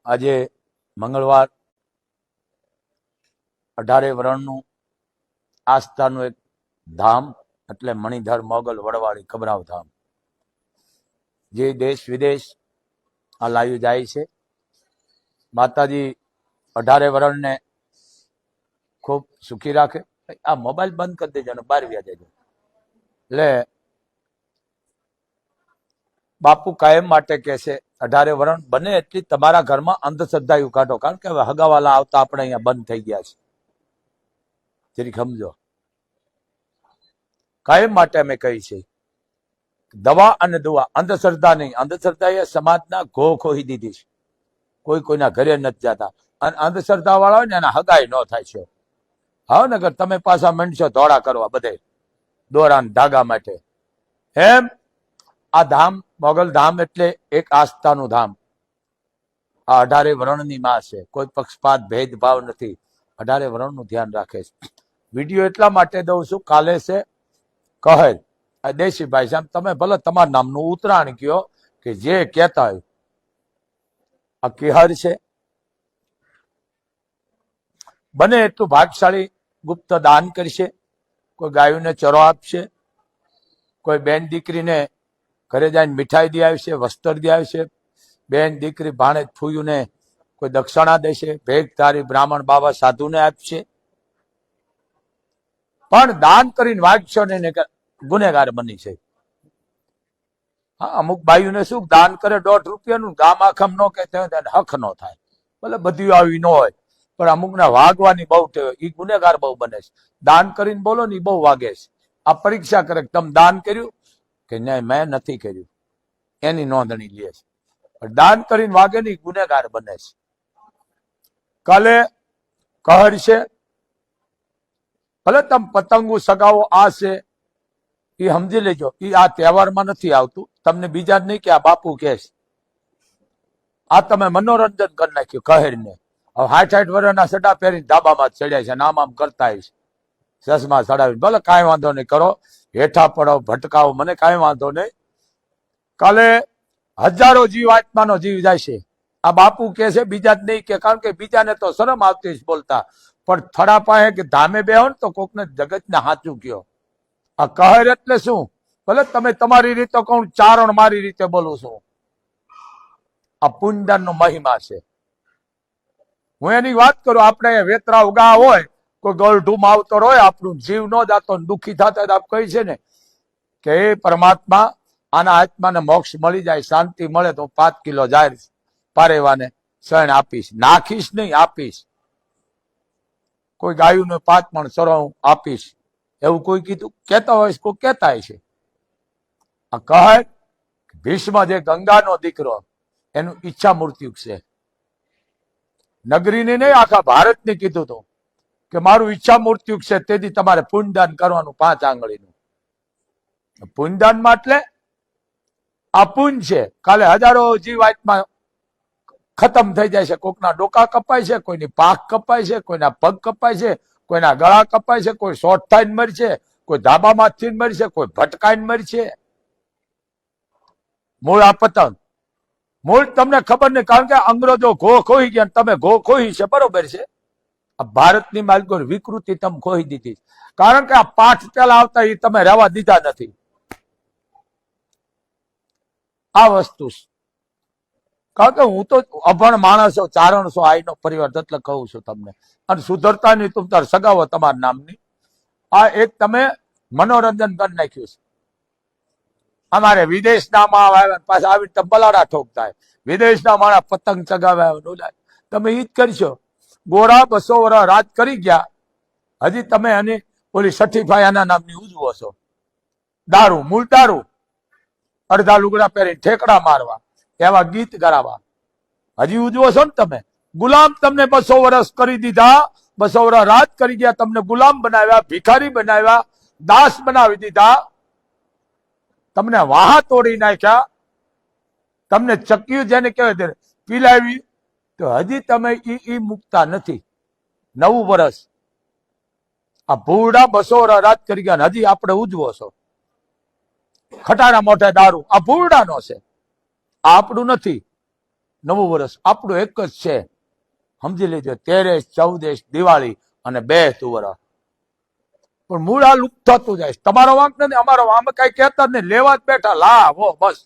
આજે મંગળવાર 18 વરણનું આસ્થાનું એક ધામ એટલે મણિધર મોગલ વડવાળી કબરાવ ધામ, જે દેશ વિદેશ આ લાઈવ જાય છે. માતાજી 18 વરણને ખૂબ સુખી રાખે. આ મોબાઈલ બંધ કરી દેજો અને બહાર વ્યા દેજો. એટલે બાપુ કાયમ માટે કહે છે 18 વરણ બને એટલી તમારા ઘરમાં અંધશ્રદ્ધા કાઢો, કારણ કે હવે હગાવાલા આવતા આપણે અહીંયા બંધ થઈ ગયા છે. જરી સમજો, કાયમ માટે અમે કહી છે દવા અને દુઆ, અંધશ્રદ્ધા નહીં. અંધશ્રદ્ધા એ સમાજના ઘો ખોઈ દીધી છે. કોઈ કોઈના ઘરે નથી જતા, અને અંધશ્રદ્ધા વાળા હોય ને એના હગાઈ ન થાય છે. હા નગર તમે પાછા મંડશો ધોળા કરવા બધે દોરા ધાગા માટે. એમ આ ધામ મોગલ ધામ એટલે એક આસ્થાનું ધામ. આ 18 વરણની માં છે. કોઈ પક્ષપાત ભેદભાવ નથી. 18 વરણનું ધ્યાન રાખે છે. વિડીયો એટલા માટે દઉં છું, કાલે છે કહેલ દેશીભાઈ સાહેબ, તમે ભલે તમારા નામનું ઉતરાણ કયો કે જે કહેતા હોય. આ કેહર છે. બને એટલું ભાગશાળી ગુપ્ત દાન કરશે. કોઈ ગાયોને ચરો આપશે, કોઈ બેન દીકરીને ઘરે જઈને મીઠાઈ દે આવશે, વસ્ત્ર દે આવશે, બેન દીકરી ભાણેજ ફૂયુને કોઈ દક્ષિણા દેશે, ભેગ તારી બ્રાહ્મણ બાબા સાધુને આપશે. પણ દાન કરીને વાગશો ને ગુનેગાર બની છે. હા, અમુક બાયુને શું દાન કરે 1.5 રૂપિયાનું, ગામ આખમ ન કે હક ન થાય. ભલે બધી આવી ન હોય, પણ અમુકને વાગવાની બહુ ટેવ, એ ગુનેગાર બહુ બને છે. દાન કરીને બોલો ને એ બહુ વાગે છે. આ પરીક્ષા કરે કે તમે દાન કર્યું કે નહીં, મેં નથી કર્યું, એની નોંધણી લે છે. દાન કરીને વાગે ને ગુનેગાર બને છે. કાલે કહર છે. ભલે તમે પતંગો સગાવો આ છે એ સમજી લેજો, એ આ તહેવારમાં નથી આવતું. તમને બીજા જ નહીં કે આ બાપુ કે છે. આ તમે મનોરંજન કરી નાખ્યું કહર ને. હવે 60 વર્ષના સડા પહેરીને ધાબામાં ચડ્યા છે, નામ આમ કરતા છે, ચશ્મા ચડાવીને. ભલે કાંઈ વાંધો નહીં, કરો, હેઠા પડો, ભટકાવો, મને કાંઈ વાંધો નહીં. કાલે હજારો જીવ આત્માનો જીવ જાય છે. આ બાપુ કે છે, બીજા જ નહીં કે, કારણ કે બીજાને તો શરમ આવતી છે બોલતા, પણ થડા પાસે કે ધામે બેહો ને તો કોકને જગતને સાચું કયો. આ કહર એટલે શું? ભલે તમે તમારી રીતે કહું, ચારણ મારી રીતે બોલું છું. આ પુણ્યદાનનો મહિમા છે. હું એની વાત કરું. આપણે વેતરા ઉગા હોય, કોઈ ગળઢું માવતર હોય, આપણું જીવ ન જાતો દુઃખી થતા આપ કહી છે ને કે એ પરમાત્મા આના આત્માને મોક્ષ મળી જાય, શાંતિ મળે તો 5 કિલો જાય પારેવાને શરણ આપીશ. નાખીશ નહીં, આપીશ. કોઈ ગાયુંને 5 મણ સરળ આપીશ, એવું કોઈ કીધું? કેતા હોય કોઈ કેતા છે. આ કહે ભીષ્મ જે ગંગાનો દીકરો, એનું ઈચ્છા મૃત્યુ છે. નગરીને નહીં, આખા ભારતને કીધું હતું કે મારું ઈચ્છા મૃત્યુ છે, તેથી તમારે પુણ્યદાન કરવાનું 5 આંગળીનું. પુણ્યદાનમાં એટલે આ પુણ્ય છે. કાલે હજારો જીવ આત્મા ખતમ થઈ જાય છે. કોકના ડોકા કપાય છે, કોઈની પાખ કપાય છે, કોઈના પગ કપાય છે, કોઈના ગળા કપાય છે, કોઈ શોર્ટ થઈને મરી છે, કોઈ ધાબામાંથી મરી છે, કોઈ ભટકાઈને મરી છે. મૂળ આ પતંગ મૂળ તમને ખબર નહીં, કારણ કે અંગ્રેજો ઘો ખોઈ ગયા, તમે ઘો ખોઈ છે, બરોબર છે. આ ભારતની માલિકો વિકૃતિ તમે ખોઈ દીધી, કારણ કે આ પાઠ પેલા આવતા એ તમે રહેવા દીધા નથી. આ વસ્તુ, કારણ કે હું તો અભણ માણસ છું, ચારણ છું, આઈનો પરિવાર, એટલે કહું છું તમને. અને સુધરતા નહીં તું તાર સગાવો તમારા નામની. આ એક તમે મનોરંજન કરી નાખ્યું છે. અમારે વિદેશના માણસ આવ્યા, પાછા આવીને બલાડા ઠોકતા, વિદેશના માણસ પતંગ ચગાવ્યા. તમે ઈ જ કરશો. ગોળા 200 વર્ષ રાજ કરી ગયા, હજી તમે એની ઓલી 65 આના નામની ઉજવો છો. દારૂ, મૂળ દારૂ, અડધા લુગડા પહેરી ઠેકડા મારવા, એવા ગીત ગરાવા, હજી ઉજવો છો ને તમે. ગુલામ તમને 200 વર્ષ કરી દીધા, 200 વર્ષ રાજ કરી ગયા, તમને ગુલામ બનાવ્યા, ભિખારી બનાવ્યા, દાસ બનાવી દીધા, તમને વાહ તોડી નાખ્યા, તમને ચક્યું જેને કહેવાય પીલાવી, તો હજી તમે ઈ મુકતા નથી. 9 વર્ષ આ ભૂડા 200 વર્ષ રાજ કરી ગયા, હજી આપણે ઉજવો છો. ખટારા મોઢે દારૂ, આ ભૂરડાનો છે, આ આપણું નથી. નવું વર્ષ આપણું એક જ છે, સમજી લેજો. 13, 14 દિવાળી અને 2 તુવર. પણ મૂળ આ લુપ્ત થતું જાય. તમારો વાંક નથી, અમારો આમ કઈ કહેતા જ નહીં, લેવા જ બેઠા લાવો બસ.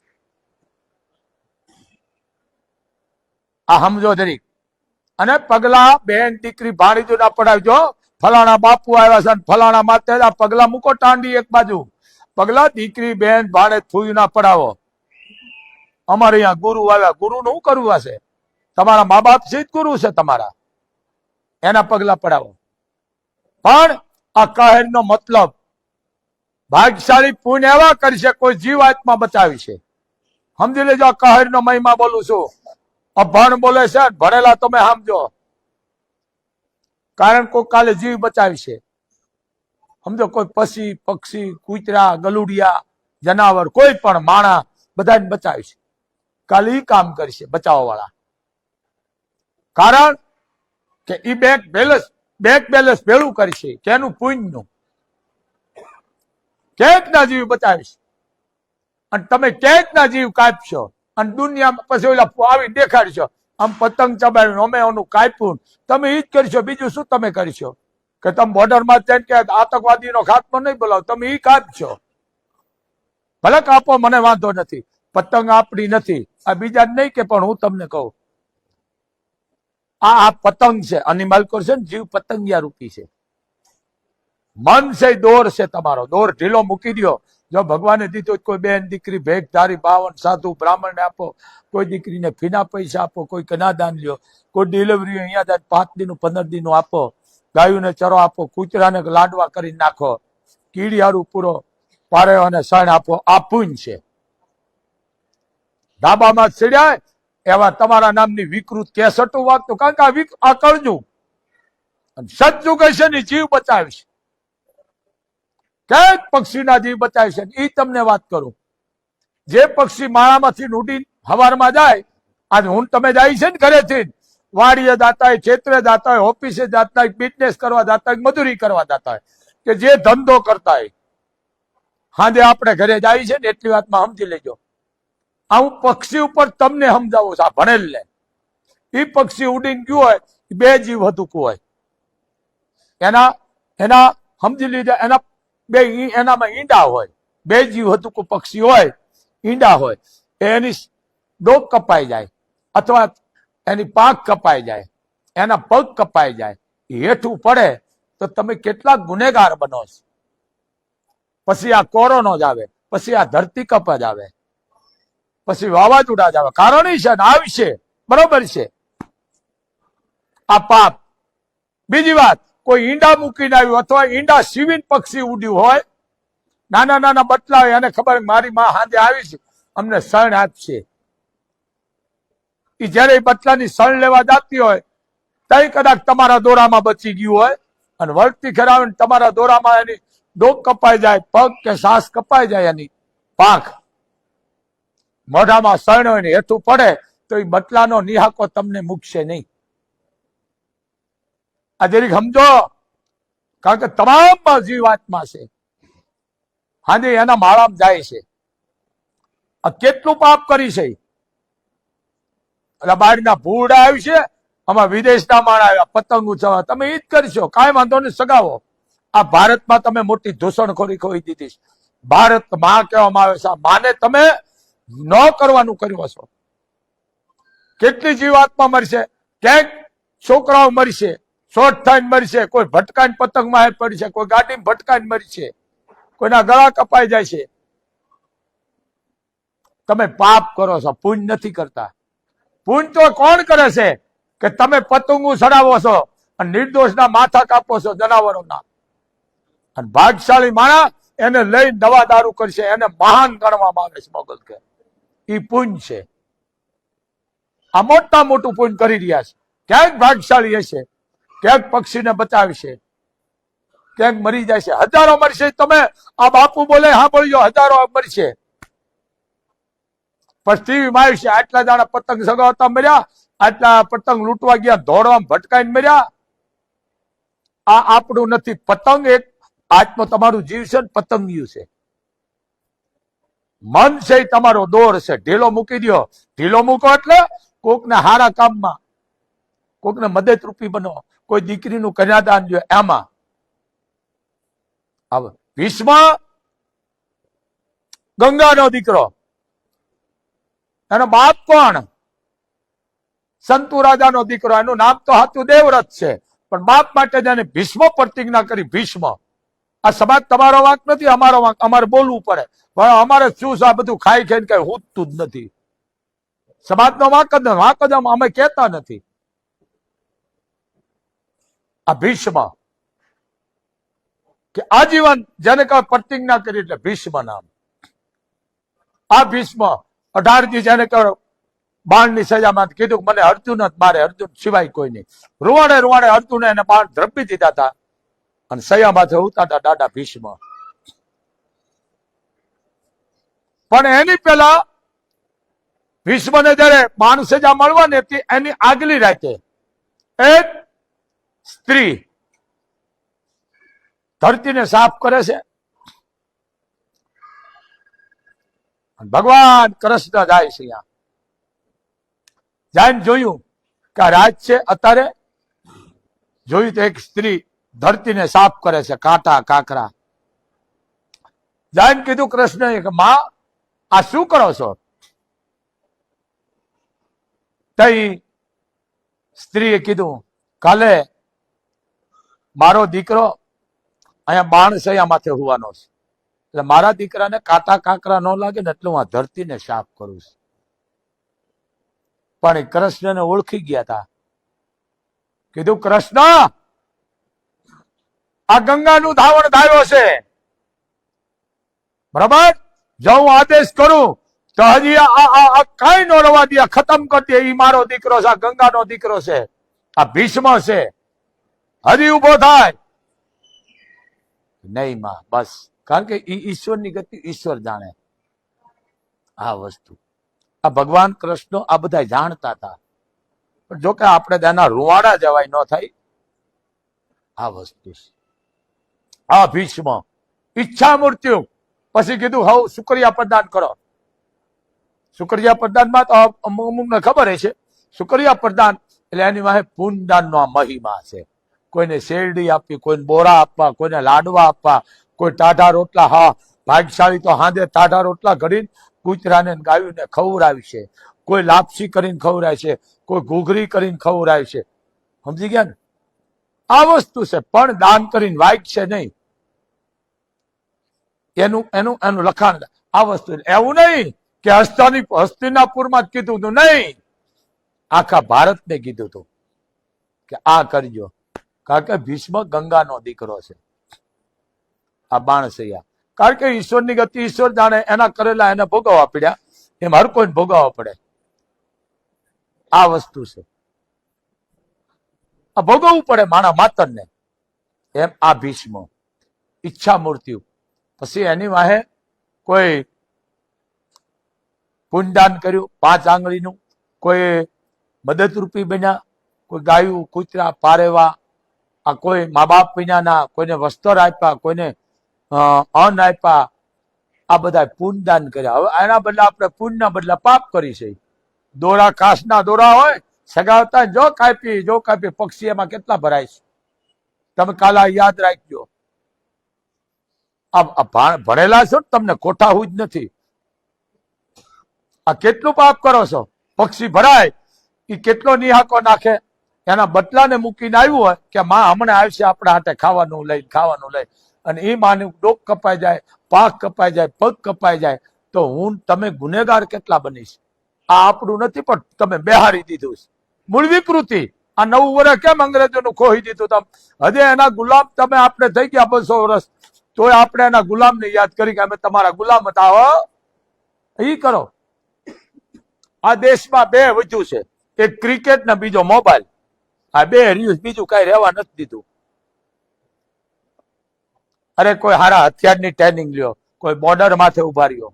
આ સમજો જરીક. અને પગલા બેન દીકરી ભાણીજો ના પડાવજો. ફલાણા બાપુ આવ્યા છે, ફલાણા માતે આ પગલા મૂકો ટાંડી એક બાજુ. પગલા દીકરી બેન ભાણે થૂયું ના પડાવો. અમારે અહીંયા ગુરુ આવ્યા, ગુરુ નું શું કરવું હશે? તમારા મા બાપ છે જ ગુરુ છે તમારા, એના પગલા પડાવો. પણ આ કહેર નો મતલબ ભાગ્યશાળી પુણ્ય એવા કરશે, કોઈ જીવ આત્મા બચાવી છે. સમજી લેજો, આ કહેર નો મહિમા બોલું છું. અભણ બોલે છે, ભણેલા તમે સમજો. કારણ કોઈ કાલે જીવ બચાવી છે. સમજો, કોઈ પશી પક્ષી કૂતરા ગલુડિયા જનાવર કોઈ પણ માણા બધાને બચાવી છે. કાલે ઈ કામ કરશે બચાવવા વાળા. કારણ કે ઈ બેંક બેલેન્સ ભેળું કરશે કેનું? પુણ્યનું. ક્યાંક ના જીવ બચાવીશ અને તમે ક્યાંક ના જીવ કાપશો અને દુનિયામાં પછી ઓલા આવી દેખાડશો આમ પતંગ ચબાવ્યું અમે એનું કાપ્યું. તમે ઈ જ કરશો, બીજું શું તમે કરશો? કે તમે બોર્ડરમાં જઈને કે આતંકવાદીનો ખાત્મો નહીં બોલાવો, તમે ઈ કાપશો. ભલે કાપો, મને વાંધો નથી, પતંગ આપણી નથી. આ બીજા નહીં કે, પણ હું તમને કહું, આ પતંગ છે, અનિમલ છે ને, જીવ પતંગિયા રૂપી છે. મન છે દોર છે તમારો, દોર ઢીલો મૂકી દો. જો ભગવાને દીધો કોઈ બેન દીકરી ભેગ ધારી 52 સાધુ બ્રાહ્મણને આપો, કોઈ દીકરીને ફીના પૈસા આપો, કોઈ કનાદાન લ્યો, કોઈ ડિલિવરી અહીંયા જાય 5 દિન 15 દિન આપો, ગાયોને ચરો આપો, કૂતરાને લાડવા કરી નાખો, કીડિયારું પૂરો પારે અને સણ આપો. આ પુણ્ય છે. ધાબામાં ચડ્યા એવા તમારા નામની વિકૃત કેસટું વાગતું, કારણ કે આ કળજું સજ્જુગ હશે ને જીવ બચાવીશ. ક્યાંક પક્ષીના જીવ બચાવીશે. એ તમને વાત કરું, જે પક્ષી માળામાંથી ઉડી હવારમાં જાય, આજ હું તમે જાય છે ને ઘરેથી વાડીએ જાતા હોય, ક્ષેત્રે જાતા હોય, ઓફિસે જાતા હોય, બિઝનેસ કરવા જાતા હોય, મજૂરી કરવા જાતા હોય, કે જે ધંધો કરતા હોય, હાજે આપણે ઘરે જાય છે ને એટલી વાતમાં સમજી લેજો. આ હું પક્ષી ઉપર તમને સમજાવું છું, આ ભણેલ ને. એ પક્ષી ઉડીને ગયું હોય, 2 જીવ હતુકું હોય, એના સમજી લીધા, એનામાં ઈંડા હોય, 2 જીવ હતુકું પક્ષી હોય, ઈંડા હોય, એની ડોક કપાઈ જાય અથવા એની પાંખ કપાઈ જાય, એના પગ કપાઈ જાય, હેઠું પડે તો તમે કેટલા ગુનેગાર બનો છો. પછી આ કોરોનો જ આવે, પછી આ ધરતીકંપ જ આવે, પછી વાવાઝોડા જ આવે. કારણ છે ને આવશે, બરોબર છે, આ પાપ. બીજી વાત, કોઈ ઈંડા મૂકીને આવ્યું અથવા ઈંડા સીવીને પક્ષી ઉડ્યું હોય, નાના નાના બટલા હોય, એને ખબર મારી માં હાજે આવી છે, અમને શણ આપશે. એ જયારે બટલાની શણ લેવા જતી હોય, તઈ કદાચ તમારા દોરામાં બચી ગયું હોય અને વળતી ખેરાવીને તમારા દોરામાં એની ડોક કપાઈ જાય, પગ કે સાસ કપાઈ જાય, એની પાંખ, મોઢામાં શણ હોય ને હેઠું પડે તો એ બટલાનો નિહાકો તમને મૂકશે નહીં. આ જરીક સમજો, કારણ કે તમામ જીવાત્મા છે, હાજે એના માળામાં જાય છે. આ કેટલું પાપ કરી છે. એટલે બહારના ભૂડા આવી છે, આમાં વિદેશના માણા આવ્યા, પતંગ ઉછાવવા, તમે ઈ જ કરશો, કાંઈ વાંધો નહીં, સગાવો. આ ભારતમાં તમે મોટી ધૂષણખોરી ખોઈ દીધી છે. ભારત માં કહેવામાં આવે છે, માને તમે ન કરવાનું કર્યું છો. કેટલી જીવાત્મા મરશે, ક્યાંક છોકરાઓ મરશે, શોર્ટ થઈને મરશે, કોઈ ભટકાઈને પતંગમાં પડશે, કોઈ ગાડીમાં ભટકાઈને મરશે, કોઈના ગળા કપાઈ જાય છે. તમે પાપ કરો છો, પુણ્ય નથી કરતા. પુણ્ય તો કોણ કરે છે કે તમે પતંગો ચડાવો છો અને નિર્દોષના માથા કાપો છો, જનાવરોના. અને ભાગશાળી માણસ એને લઈ દવા દારૂ કરશે, એને મહાન ગણવામાં આવે છે. મોગલ કે એ પુણ્ય છે. આ મોટા મોટું પુણ્ય કરી રહ્યા છે. ક્યાંક ભાગશાળી હશે, ક્યાંક પક્ષીને બચાવશે, ક્યાંક મરી જાય છે, હજારો મરશે. તમે આ બાપુ બોલે સાંભળજો, હજારો મરશે. પછી ટીવીમાં આવશે, આટલા દાડા પતંગ સગાવતા મર્યા, આટલા પતંગ લૂંટવા ગયા, ધોળવા ભટકાઈને મર્યા. આ આપણું નથી. પતંગ એક આત્મ તમારું જીવ છે ને પતંગિયું છે. મન છે તમારો દોર છે, ઢીલો મૂકી દો. ઢીલો મૂકો એટલે કોકને હારા કામમાં, કોકને મદદરૂપી બનો, કોઈ દીકરીનું કન્યાદાન જો એમાં. હવે ભીષ્મ ગંગાનો દીકરો, એનો બાપ કોણ? સંતુ રાજાનો દીકરો. એનું નામ તો હતું દેવવ્રત છે, પણ બાપ માટે જેને ભીષ્મ પ્રતિજ્ઞા કરી. ભીષ્મ. આ સમાજ તમારો વાંક નથી, અમારો વાંક. અમારે બોલવું પડે, પણ અમારે શું છે, આ બધું ખાઈ ખાઈને કઈ હૂતું જ નથી. સમાજનો વાંક જ અમે કહેતા નથી. આ ભીષ્મ કે આજીવન જેને કહે પ્રતિજ્ઞા કરી એટલે ભીષ્મ નામ. આ ભીષ્મ 18 જેને કહે બાણની સજામાં કીધું મને અર્જુન જ મારે, અર્જુન સિવાય કોઈ નહીં. રૂવાડે રૂવાડે અર્જુને એને બાણ ધ્રપી દીધા હતા અને સયામાંથી ઉતારતા દાદા ભીષ્મ. પણ એની પેલા ભીષ્મને જયારે બાણ સજા મળવાની હતી એની આગલી રાતે એક સ્ત્રી ધરતીને સાફ કરે છે. ભગવાન કૃષ્ણ જાય છે ત્યાં. જઈને જોયું કે આ રાત છે. અત્યારે જોયું તો એક સ્ત્રી ધરતીને સાફ કરે છે, કાંટા કાંકરા. જઈને કીધું કૃષ્ણ કે માં આ શું કરો છો? તઈ સ્ત્રીએ કીધું કાલે મારો દીકરો અહીંયા બાણસૈયા માથે હોવાનો છે, એટલે મારા દીકરાને કાંટા કાંકરા ન લાગે ને એટલે હું આ ધરતીને સાફ કરું છું. પણ એ કૃષ્ણને ઓળખી ગયા હતા. કીધું કૃષ્ણ આ ગંગાનું ધાવણ ધાર્યો છે, બરાબર? જો હું આદેશ કરું તો હજી આ કઈ નો રવા દે, ખતમ કરી દે. એ મારો દીકરો છે, આ ગંગાનો દીકરો છે, આ ભીષ્મ છે. હજી ઉભો થાય નહીં માં, બસ. કારણ કે ઈશ્વરની ગતિ ઈશ્વર જાણે. આ વસ્તુ આ ભગવાન કૃષ્ણ આ બધા જાણતા હતા, પણ જોકે આપણે તેના રૂવાડા જવાય ન થાય. આ વસ્તુ આ ભીષ્મ ઈચ્છા મૃત્યુ. પછી કીધું હવ શુક્રિયા પ્રદાન કરો. શુક્રિયા પ્રદાનમાં તો અમુકને ખબર છે, શુક્રિયા પ્રદાન એટલે એની વાહે પુણ્યદાનનો આ મહિમા છે. કોઈને શેરડી આપવી, કોઈને બોરા આપવા, કોઈને લાડવા આપવા, કોઈ ટાઢા રોટલા. હા, ભાગ્યશાળી તો હાંદે ટાઢા રોટલા ઘડીને કૂતરાને ગાયુંને ખવડાવી છે, કોઈ લાપસી કરીને ખવડાય છે, કોઈ ઘૂઘરી કરીને ખવડાય છે. સમજી ગયા ને? આ વસ્તુ છે. પણ દાન કરીને વાઈક છે નહીં. એનું એનું એનું લખાણ આ વસ્તુ. એવું નહીં કે હસ્તિનાપુરમાં જ કીધું હતું, નહીં, આખા ભારતને કીધું હતું કે આ કરજો. કારણ કે ભીષ્મ ગંગાનો દીકરો છે, આ બાણસૈયા. કારણ કે ઈશ્વરની ગતિ ઈશ્વર જાણે. એના કરેલા એને ભોગવવા પડ્યા, એમ હર કોઈને ભોગવવા પડે. આ વસ્તુ છે, આ ભોગવવું પડે માણા માતરને. એમ આ ભીષ્મ ઈચ્છા મૃત્યુ. પછી એની વાહે કોઈ પુણ્યદાન કર્યું 5 આંગળીનું, કોઈ મદદરૂપી બન્યા, કોઈ ગાયું કૂતરા પારેવા, આ કોઈ મા બાપ વિનાના, કોઈને વસ્ત્ર આપ્યા, કોઈને અન્ન આપ્યા. આ બધા પુણ્યદાન કર્યા. હવે એના બદલે આપણે પુણ્યના બદલે પાપ કરી છે. દોરા કાસના દોરા હોય સગાવતા, જો કાપી પક્ષી એમાં કેટલા ભરાય છે, તમે કાલા યાદ રાખજો. ભણેલા છો તમને કોઠા હું જ નથી. આ કેટલું પાપ કરો છો? પક્ષી ભરાય એ કેટલો નિહાકો નાખે, એના બદલાને મૂકીને આવ્યું હોય કે માં હમણાં આવશે આપણા હાથે ખાવાનું લઈ, અને એ માનું ડોક કપાઈ જાય, પાંખ કપાઈ જાય, પગ કપાઈ જાય, તો હું તમે ગુનેગાર કેટલા બનીશ? આ આપણું નથી, પણ તમે બેહારી દીધું છે. મૂળ વિકૃતિ. આ 9 વર્ષ કેમ અંગ્રેજોનું ખોઈ દીધું? તમે હજે એના ગુલામ. તમે આપણે થઈ ગયા 200 વર્ષ, તોય આપણે એના ગુલામને યાદ કરી કે અમે તમારા ગુલામ હતા. હો એ કરો. આ દેશમાં 2 વધ્યું છે, એક ક્રિકેટ ને બીજો મોબાઈલ. આ 2 રહ્યું, બીજું કઈ રહેવા નથી દીધું. અરે કોઈ હારા હથિયારની ટ્રેનિંગ લ્યો, કોઈ બોર્ડર માથે ઉભા રહ્યો,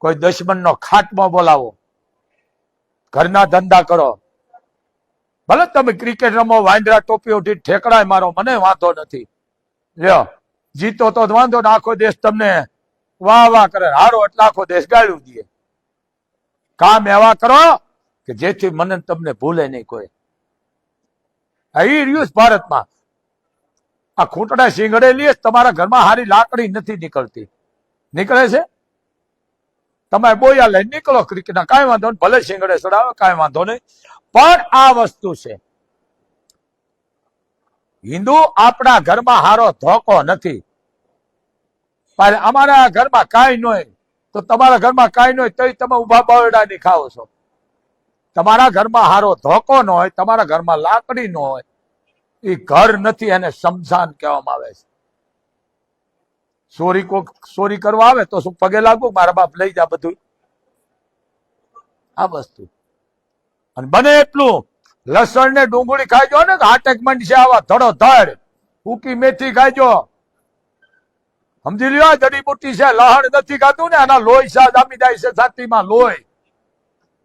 કોઈ દુશ્મનનો ખાટમાં બોલાવો, ઘરના ધંધા કરો. ભલે તમે ક્રિકેટ રમો, વાંદરા ટોપી ઉઠી ઠેકડાય મારો, મને વાંધો નથી. લ્યો, જીતો તો વાંધો ને, આખો દેશ તમને વાહ વાહ કરે. હારો એટલે આખો દેશ ગાળ્યું દે. કામ એવા કરો કે જેથી મને તમને ભૂલે નહીં કોઈ. એ રહ્યું ભારતમાં આ ખૂંટડા શીંગડેલી તમારા ઘરમાં હારી લાકડી નથી નીકળતી. નીકળે છે? તમે બોયા લઈને નીકળો ક્રિકેટના, કાંઈ વાંધો નહીં, ભલે શીંગડે ચડાવે, કાંઈ વાંધો નહીં. પણ આ વસ્તુ છે, હિન્દુ આપણા ઘરમાં હારો ધોકો નથી. પણ અમારા ઘરમાં કાંઈ ન હોય તો તમારા ઘરમાં કાંઈ ન હોય તો તમે ઉભા બરડાની ખાઓ છો. તમારા ઘરમાં હારો ધોકો ન હોય, તમારા ઘરમાં લાકડી ન હોય, એ ઘર નથી, એને શમશાન કહેવામાં આવે છે. ચોરી કરવા આવે તો શું પગે લાગુ, મારા બાપ લઈ જા બધું, આ વસ્તુ. અને બને એટલું લસણ ને ડુંગળી ખાઈજો ને, હાટેક મંડશે આવા ધડો ધડ. ઉકી મેથી ખાઈજો, સમજી લ્યો. જડીબુટ્ટી છે, લહણ નથી ખાતું ને, આના લોહી સા જામી જાય છે છાતીમાં, લોહી.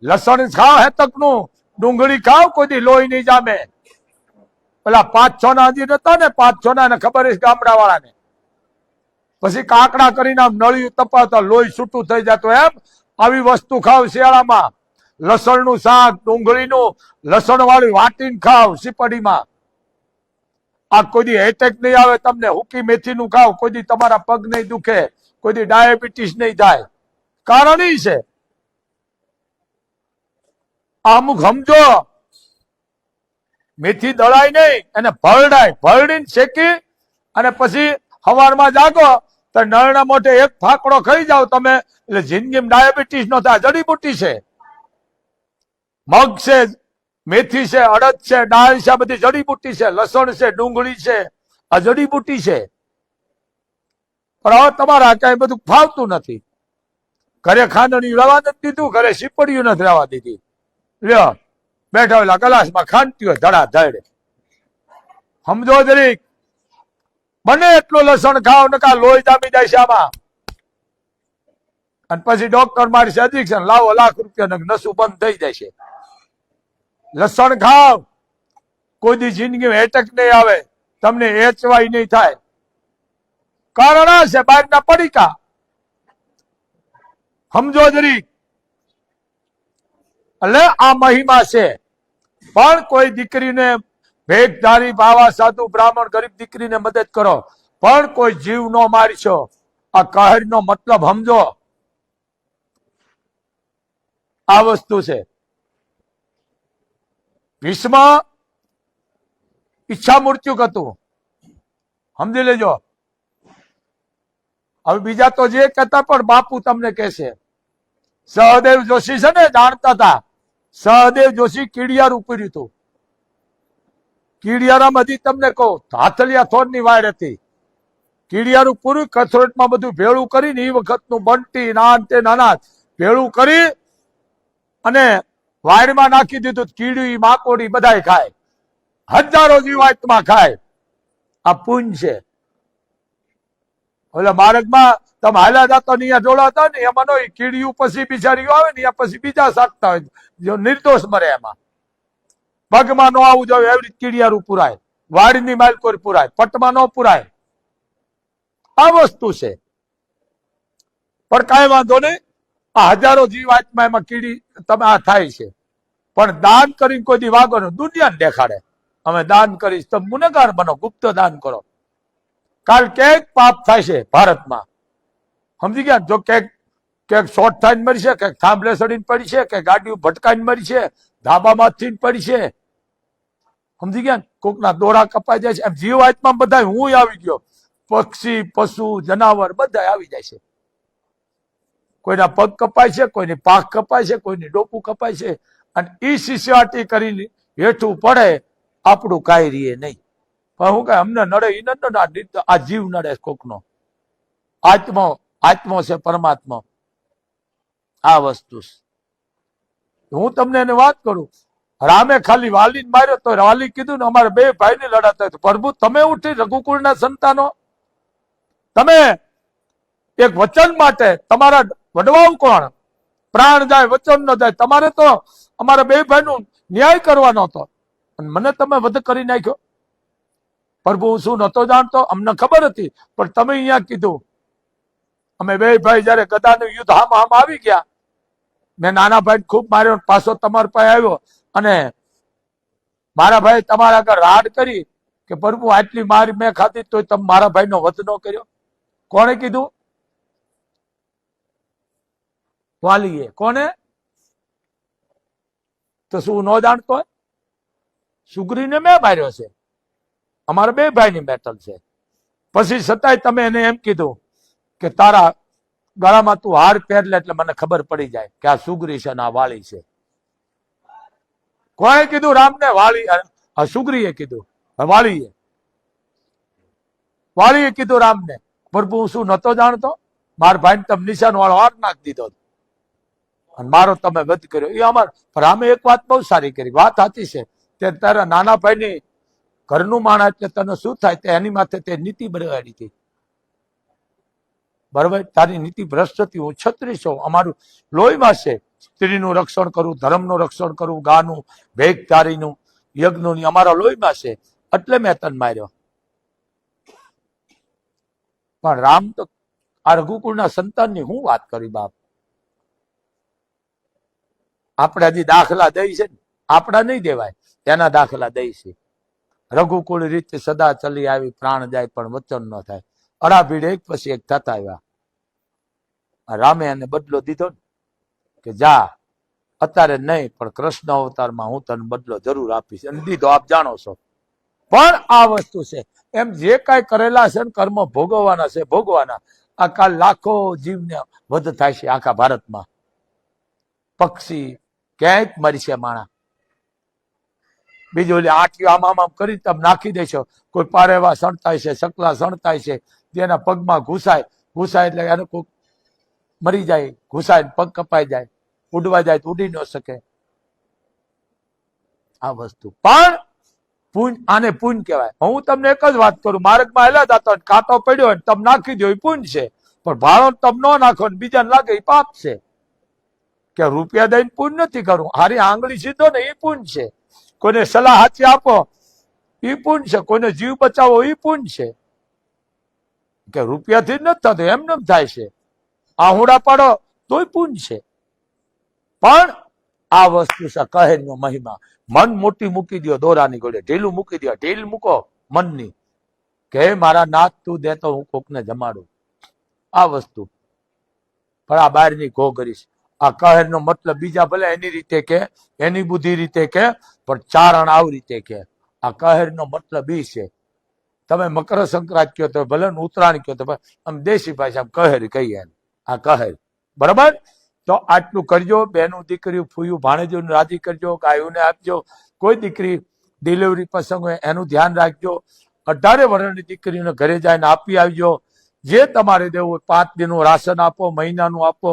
લસણ ખાવ હેતક નું, ડુંગળી ખાવ, કોઈ લોહી નહીં જામે. પેલા 5-6 ના હજી નતા ને, 5-6 ના ખબર છે ગામડા વાળાને. પછી કાકડા કરીને આમ નળિયું તપાવતા લોહી છૂટું થઈ જતું. એમ આવી વસ્તુ ખાવ શિયાળામાં, લસણ નું શાક, ડુંગળીનું લસણ વાળી વાટીને ખાવ સીપડીમાં. આ કોઈ દી એટેક નહીં આવે તમને. હુકી મેથી નું ખાવ, કોઈ દી તમારા પગ નહીં દુખે, કોઈ દી ડાયાબિટીસ નહીં થાય. કારણ ઈ છે અમુક સમજો, મેથી દળાય નહીં, એને ભરડાય, ભરડીને શેકી અને પછી સવારમાં જાગો તો નળના મોઢે એક ફાકડો ખાઈ જાવ તમે, એટલે જિંદગીમાં ડાયાબિટીસ નો થાય. જડીબુટ્ટી છે, મગ છે, મેથી છે, અડદ છે, દાળ છે, બધી જડીબુટ્ટી છે. લસણ છે, ડુંગળી છે, આ જડીબુટ્ટી છે. પણ હવે તમારા કઈ બધું ફાવતું નથી. ઘરે ખાંડણી રવા નથી દીધું, ઘરે સીપડીયું નથી રવા દીધી. લ્યો બેઠા ઓલા ગ્લાસમાં ખાંડતી હોય ધડાધડ. સમજો જરીક, બને એટલું લસણ ખાવ, નકા લોહી જામી જાય છે આમાં. અને પછી ડોક્ટર મારી છે એડિક્શન, લાવો ₹1,00,000 નસું બંધ થઈ જાય છે. લસણ ખાવ, કોઈ દી જિંદગીમાં એટેક નહીં આવે, તમને એચવાય નહીં થાય. કારણ આ છે બહારના પડીકા. સમજો જરીક, એટલે આ મહિમા છે. પણ કોઈ દીકરીને ભેખધારી, બાવા, સાધુ, બ્રાહ્મણ, ગરીબ દીકરીને મદદ કરો, પણ કોઈ જીવ નો મારશો. આ કહર નો મતલબ સમજો, આ વસ્તુ છે. ભીષ્મ ઈચ્છા મૃત્યુ હતું, સમજી લેજો. હવે બીજા તો જે કહેતા, પણ બાપુ તમને કહેશે. સહદેવ જોશી છે ને, જાણતા હતા. સહદેવ જોશી કીડિયારું પૂર્યું હતું. કીડિયારામાં હજી તમને કહું, હાથલિયા થોરની વાડ હતી. કીડિયારું પૂરું, કથરોટમાં બધું ભેળું કરીને, એ વખતનું બંટી નાન તે નાના ભેળું કરી અને વાડમાં નાખી દીધું. કીડી, માકોડી બધા ખાય, હજારો જીવાતમાં ખાય. આ પુંજ છે. એટલે માર્ગમાં તમે હાલ્યા જતા ને જોડાતા ને, એમાં નો કીડીયું પછી બિચારીઓ આવે ને, પછી બીજા સાકતા હોય, જો નિર્દોષ મરે એમાં. પગમાં નો આવું જોઈએ, એવી કીડિયારું પુરાય, વાડીની માલકોર પુરાય, પટમાં નો પુરાય. આ વસ્તુ છે. પણ કાંઈ વાંધો નહીં, આ હજારો જીવાતમાં એમાં કીડી તમે આ થાય છે. પણ દાન કરીને કોઈ દી વાગો ને, દુનિયાને દેખાડે અમે દાન કરીશ, તમે ગુનેગાર બનો, ગુપ્ત દાન કરો. કાલ ક્યાંક પાપ થાય છે ભારતમાં, સમજી ગયા? જો ક્યાંક શોર્ટ થઈને મરી છે, ક્યાંક થાંભલે સડીને પડી છે, કે ગાડીઓ ભટકાઈને મરી છે, ધાબામાંથી પડી છે, સમજી ગયા? કોકના દોરા કપાઈ જાય છે. એમ જીવાતમાં બધા હું આવી ગયો, પક્ષી, પશુ, જનાવર બધા આવી જાય છે. કોઈના પગ કપાય છે, કોઈની પાંખ કપાય છે, કોઈની ડોકું કપાય છે. અને ઈ સિસ્યાટી કરીને હેઠું પડે, આપણું કાંઈ રીએ નહીં. પણ હું કઈ અમને નડે ઈ નથી, આ જીવ નડે કોકનો. આત્મો છે પરમાત્મા. આ વસ્તુ હું તમને એને વાત કરું. રામે ખાલી વાલીને માર્યો તો વાલી કીધું ને, અમારે 2 ભાઈને લડાતા. પ્રભુ તમે ઉઠી રઘુકુળના સંતાનો, તમે એક વચન માટે તમારા વડવાઓ કોણ? પ્રાણ જાય વચન ન જાય. તમારે તો અમારા 2 ભાઈનું ન્યાય કરવાનો હતો, અને મને તમે વધ કરી નાખ્યો. પ્રભુ હું શું નતો જાણતો? અમને ખબર હતી, પણ તમે અહીંયા કીધું. અમે 2 ભાઈ જયારે ગદાનું યુદ્ધ હામ આવી ગયા, મેં નાના ભાઈ ખૂબ માર્યો, પાછો તમારા પાસે આવ્યો અને મારા ભાઈ તમારા આગળ રાડ કરી કે પ્રભુ આટલી મારી મેં ખાધી તો તમે મારા ભાઈનો વધ ન કર્યો? કોણે કીધું? વાલીએ. કોને? તો શું ન જાણતો હોય? સુગ્રીને મેં માર્યો છે. અમારા બે ભાઈની બેટલ છે. પછી છતાંય તમે એને એમ કીધું કે તારા ગળામાં તું હાર પહેરલે એટલે મને ખબર પડી જાય કે આ સુગ્રી છે ને આ વાળી છે. કોણે કીધું? રામને. વાળી સુગ્રીએ કીધું. વાળીએ કીધું રામને. પ્રભુ હું શું નતો જાણતો? મારા ભાઈને તમે નિશાન વાળો હાર નાખી દીધો અને મારો તમે વધ કર્યો. એ અમાર રામે એક વાત બહુ સારી કરી. વાત સાચી છે. તે તારા નાના ભાઈની ઘરનું માણસ એટલે તને શું થાય તે એની માથે તે નીતિ બગાડી હતી. બરોબર? તારી નીતિ ભ્રષ્ટ હતી. હું છત્રી છું, અમારું લોહીમાં છે. સ્ત્રીનું રક્ષણ કરવું, ધર્મનું રક્ષણ કરવું, ગાનું, ભેગધારીનું, યજ્ઞનું અમારા લોહીમાં છે. એટલે મેં તને માર્યો. પણ રામ તો આ રઘુકુળના સંતાનની હું વાત કરી બાપ. આપણે હજી દાખલા દઈ છે, આપણા નહીં દેવાય, તેના દાખલા દઈ છે. રઘુકુળ રીતે સદા ચલી આવી, પ્રાણ જાય પણ વચન ન થાય. અડાભીડ એક પછી એક થતા આવ્યા. રામે એને બદલો દીધો ને કે જા અત્યારે નહીં પણ કૃષ્ણ અવતારમાં હું તને બદલો જરૂર આપીશ, અને દીધો. આપ જાણો છો. પણ આ વસ્તુ છે એમ જે કાંઈ કરેલા છે ને કર્મ ભોગવવાના છે, ભોગવાના. આ કાલ લાખો જીવને વધ થાય છે આખા ભારતમાં. પક્ષી ક્યાંક મરશે માણા. બીજું આટલી આમ કરી તમે નાખી દેશો. કોઈ પારેવા સણતાય છે, સકલા સણતાય છે, જેના પગમાં ઘૂસાય એટલે એને કોઈ મરી જાય, ઘૂસાય પગ કપાઈ જાય, ઉડવા જાય તો ઉડી ન શકે. આ વસ્તુ પણ પુણ્ય, આને પુણ્ય કહેવાય. હું તમને એક જ વાત કરું, માર્ગમાં હેલા જતો કાંટો પડ્યો હોય તમે નાખી દો એ પુણ્ય છે. પણ ભાડો તમે ન નાખો ને બીજાને લાગે એ પાપ છે. કે રૂપિયા દઈને પુણ્ય નથી કરવું. હારી આંગળી સીધો ને એ પુણ્ય છે. કોઈને સલાહ સાચી આપો એ પુણ્ય છે. કોઈને જીવ બચાવો એ પુણ્ય છે. કે રૂપિયાથી જ નથી થતું, એમને થાય છે. આહુડા પાડો તોય પુણ્ય છે. પણ આ વસ્તુ છે કહેરનો મહિમા. મન મોટી મૂકી દો દોરાની ઘોડે, ઢીલું મૂકી દો. ઢીલ મૂકો મનની કે મારા નાથ તું દે તો હું કોકને જમાડું. આ વસ્તુ. પણ આ બહારની ઘો કરીશ. આ કહેરનો મતલબ બીજા ભલે એની રીતે કે, એની બુદ્ધિ રીતે કે, પણ ચારણ આવી રીતે કે. આ કહેરનો મતલબ એ છે. તમે મકર સંક્રાંત કહો તો ભલે ઉત્તરાયણ કહો તો આમ દેશી ભાષામાં કહેર કહીએ. આ કહેર. બરાબર? તો આટલું કરજો. બેનું દીકરીઓ ફૂયું ભાણેજોને રાજી કરજો, ગાયોને આપજો. કોઈ દીકરી ડિલિવરી પ્રસંગ હોય એનું ધ્યાન રાખજો. 18 વર્ષની દીકરીઓને ઘરે જઈને આપી આવજો. જે તમારે દેવું 5 દિનનું રાશન આપો, મહિનાનું આપો,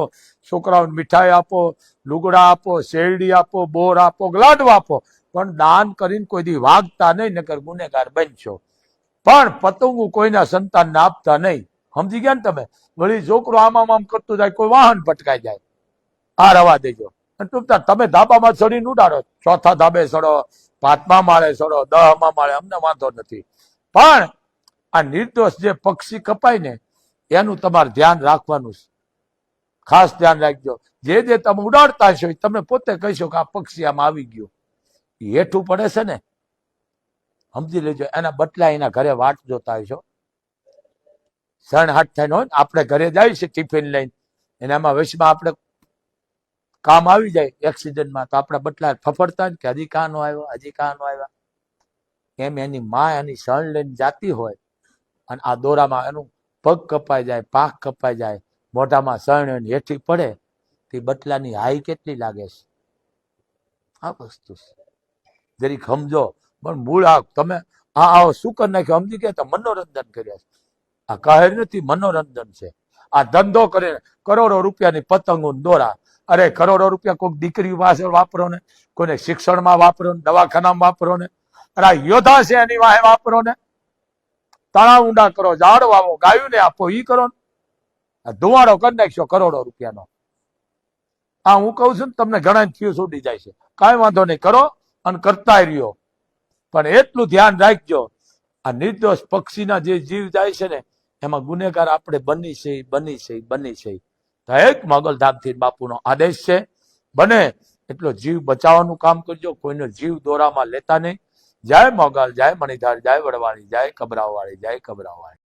છોકરાઓને મીઠાઈ આપો, લુગડા આપો, શેરડી આપો, બોર આપો, લાડવા આપો. પણ દાન કરીને કોઈ દી વાગતા નહીં, નકર ગુનેગાર બનશો. પણ પતંગો કોઈના સંતાનને આપતા નહીં. સમજી ગયા ને તમે? વળી છોકરો આમ કરતું જાય, કોઈ વાહન ભટકાઈ જાય, આ રવા દેજો. તમે ધાબામાં ચડીને ઉડાડો, 4થા ધાબે ચડો, 5મા માળે ચડો, 10મા માળે, અમને વાંધો નથી. પણ આ નિર્દોષ જે પક્ષી કપાય ને એનું તમારે ધ્યાન રાખવાનું છે. ખાસ ધ્યાન રાખજો. જે તમે ઉડાડતા હશો તમે પોતે કહીશો કે આ પક્ષી આમાં આવી ગયું, હેઠું પડે છે ને, સમજી લેજો. એના બદલા એના ઘરે વાટ જોતા હશો. સણ હાથ થઈને હોય ને આપણે ઘરે જાય છે ટિફિન લઈને, એનામાં વચમાં આપણે કામ આવી જાય એક્સિડન્ટમાં, તો આપણે બદલા ફફડતા કે હજી કાં નો આવ્યો, હજી કાં નો આવ્યા. એમ એની માં એની સણ લઈને જાતી હોય અને આ દોરામાં એનું પગ કપાઈ જાય, પાંખ કપાઈ જાય, મોઢામાં સણ હેઠી પડે, તે બટલાની હાઈ કેટલી લાગે છે. આ વસ્તુ જરીક સમજો. પણ મૂળ આ તમે આ શું કરી નાખ્યું સમજી ગયા? તો મનોરંજન કર્યા છે. આ કહેર નથી, મનોરંજન છે. આ ધંધો કરે, કરોડો રૂપિયાની પતંગો દોરા. અરે કરોડો રૂપિયા કોઈક દીકરી પાછળ વાપરો ને, કોઈને શિક્ષણમાં વાપરો ને, દવાખાનામાં વાપરો ને, અરે આ યોદ્ધા છે એની વાહે વાપરો ને, તળાવ ઊંડા કરો, ઝાડ વાવો, ગાયું ને આપો, ઈ કરો ને. ધુવાડો કરી નાખશો કરોડો રૂપિયાનો. આ હું કઉ છું ને તમને ઘણા ફ્યુઝ ઉડી જાય છે. કાંઈ વાંધો નહીં, કરો અને કરતા રહ્યો. પણ એટલું ધ્યાન રાખજો, આ નિર્દોષ પક્ષીના જે જીવ જાય છે ને એમાં ગુનેગાર આપણે બની છે. તો એક મોગલધામથી બાપુનો આદેશ છે બને એટલો જીવ બચાવવાનું કામ કરજો, કોઈનો જીવ દોરામાં લેતા નહીં. જય મોગલ, જય મણિધર, જય વડવાળી, જય કબરાવાળી, જય કબરાવાળી.